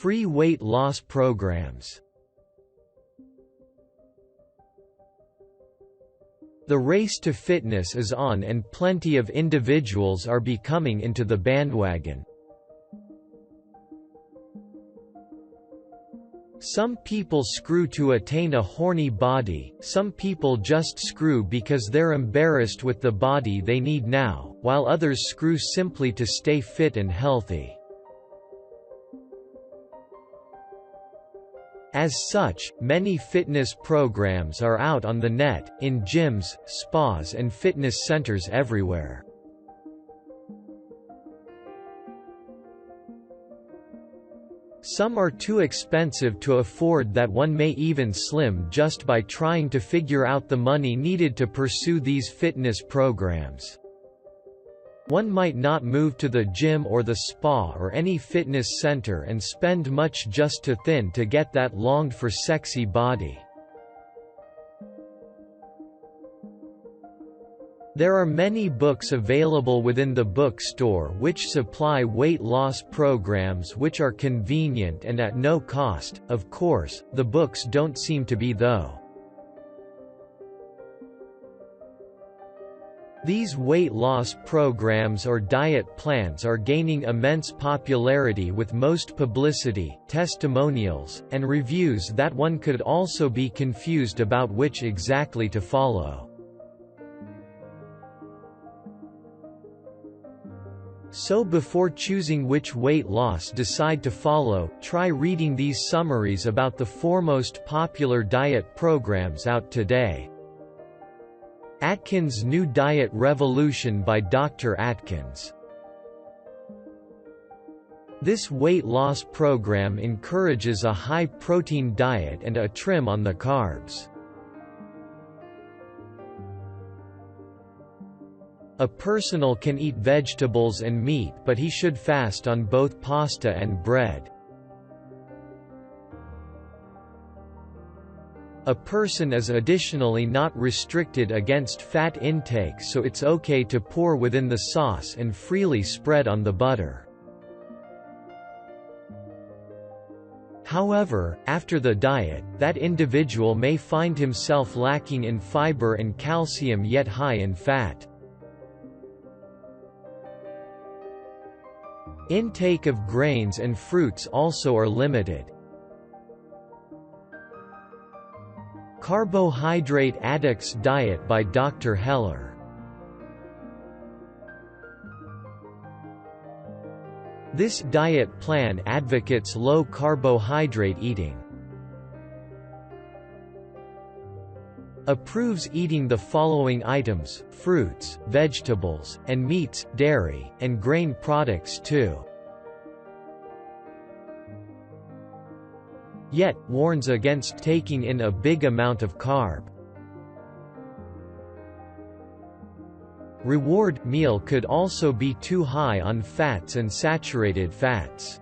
Free weight loss programs. The race to fitness is on and plenty of individuals are becoming into the bandwagon. Some people screw to attain a horny body, some people just screw because they're embarrassed with the body they need now, while others screw simply to stay fit and healthy. As such, many fitness programs are out on the net, in gyms, spas and fitness centers everywhere. Some are too expensive to afford that one may even slim just by trying to figure out the money needed to pursue these fitness programs. One might not move to the gym or the spa or any fitness center and spend much just to thin to get that longed-for sexy body. There are many books available within the bookstore which supply weight loss programs which are convenient and at no cost. Of course, the books don't seem to be though. These weight loss programs or diet plans are gaining immense popularity with most publicity, testimonials, and reviews that one could also be confused about which exactly to follow. So before choosing which weight loss decide to follow, try reading these summaries about the foremost popular diet programs out today. Atkins' New Diet Revolution by Dr. Atkins. This weight loss program encourages a high-protein diet and a trim on the carbs. A personal can eat vegetables and meat, but he should fast on both pasta and bread. A person is additionally not restricted against fat intake, so it's okay to pour within the sauce and freely spread on the butter. However, after the diet, that individual may find himself lacking in fiber and calcium yet high in fat. Intake of grains and fruits also are limited. Carbohydrate Addicts Diet by Dr. Heller. This diet plan advocates low carbohydrate eating. Approves eating the following items: fruits, vegetables, and meats, dairy, and grain products too. Yet, warns against taking in a big amount of carb. Reward meal could also be too high on fats and saturated fats.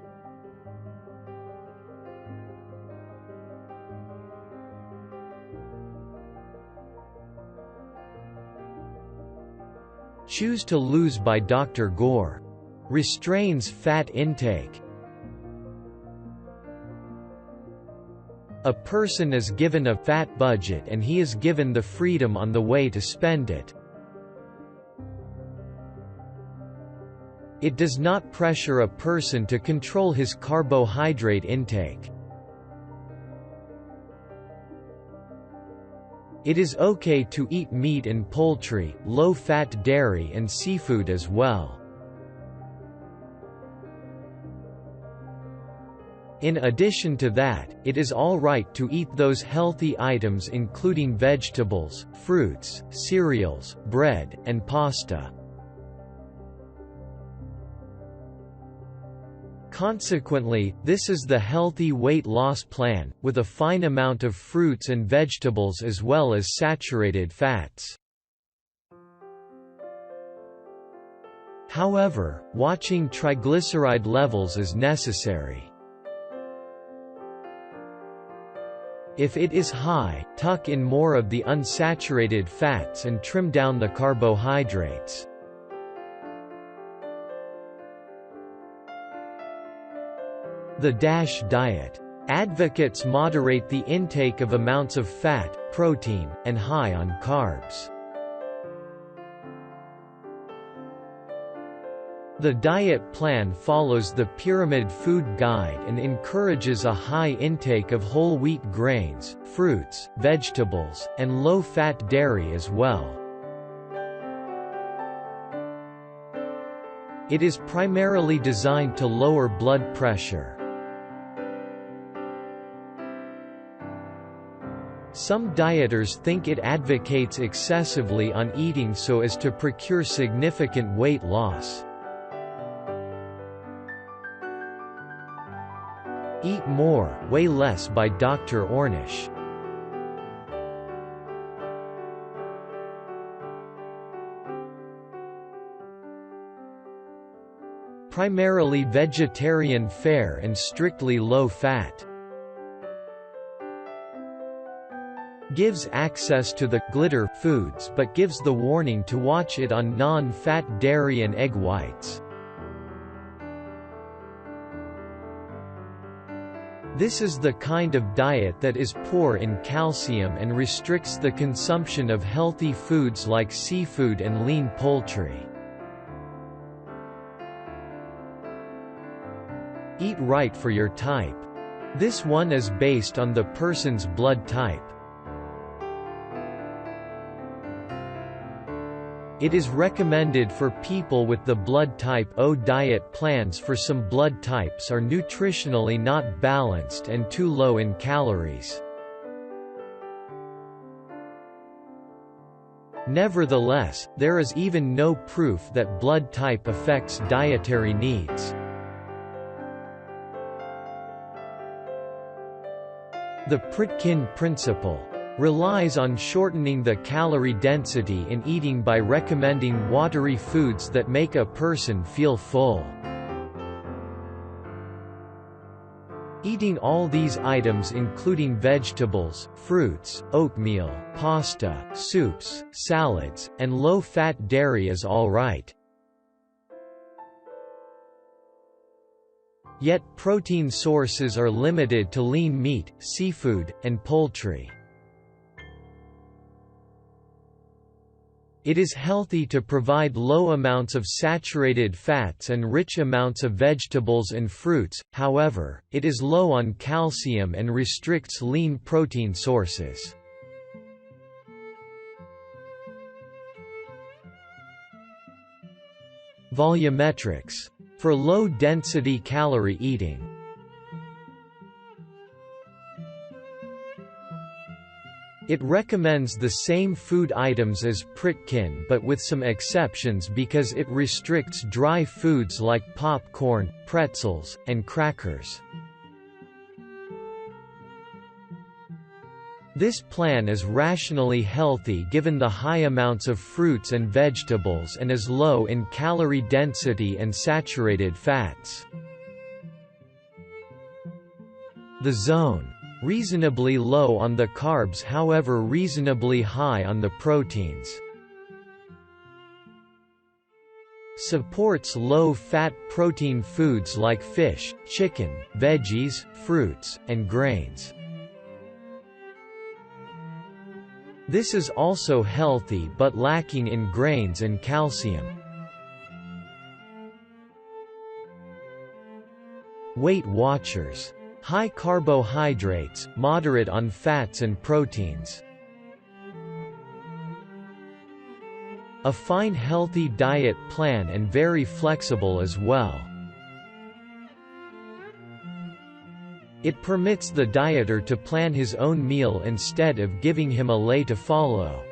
Choose to Lose by Dr. Gore. Restrains fat intake. A person is given a fat budget and he is given the freedom on the way to spend it. It does not pressure a person to control his carbohydrate intake. It is okay to eat meat and poultry, low-fat dairy and seafood as well. In addition to that, it is all right to eat those healthy items including vegetables, fruits, cereals, bread, and pasta. Consequently, this is the healthy weight loss plan, with a fine amount of fruits and vegetables as well as saturated fats. However, watching triglyceride levels is necessary. If it is high, tuck in more of the unsaturated fats and trim down the carbohydrates. The DASH diet. Advocates moderate the intake of amounts of fat, protein, and high on carbs. The diet plan follows the Pyramid Food Guide and encourages a high intake of whole wheat grains, fruits, vegetables, and low-fat dairy as well. It is primarily designed to lower blood pressure. Some dieters think it advocates excessively on eating so as to procure significant weight loss. Eat More, Weigh Less by Dr. Ornish. Primarily vegetarian fare and strictly low-fat. Gives access to the glitter foods but gives the warning to watch it on non-fat dairy and egg whites. This is the kind of diet that is poor in calcium and restricts the consumption of healthy foods like seafood and lean poultry. Eat Right for Your Type. This one is based on the person's blood type. It is recommended for people with the blood type O. Diet plans for some blood types are nutritionally not balanced and too low in calories. Nevertheless, there is even no proof that blood type affects dietary needs. The Pritkin principle relies on shortening the calorie density in eating by recommending watery foods that make a person feel full. Eating all these items including vegetables, fruits, oatmeal, pasta, soups, salads, and low-fat dairy is all right. Yet protein sources are limited to lean meat, seafood, and poultry. It is healthy to provide low amounts of saturated fats and rich amounts of vegetables and fruits, however, it is low on calcium and restricts lean protein sources. Volumetrics. For low-density calorie eating. It recommends the same food items as Pritkin but with some exceptions because it restricts dry foods like popcorn, pretzels, and crackers. This plan is rationally healthy given the high amounts of fruits and vegetables and is low in calorie density and saturated fats. The Zone. Reasonably low on the carbs, however reasonably high on the proteins. Supports low-fat protein foods like fish, chicken, veggies, fruits, and grains. This is also healthy but lacking in grains and calcium. Weight Watchers. High carbohydrates, moderate on fats and proteins. A fine healthy diet plan and very flexible as well. It permits the dieter to plan his own meal instead of giving him a lay to follow.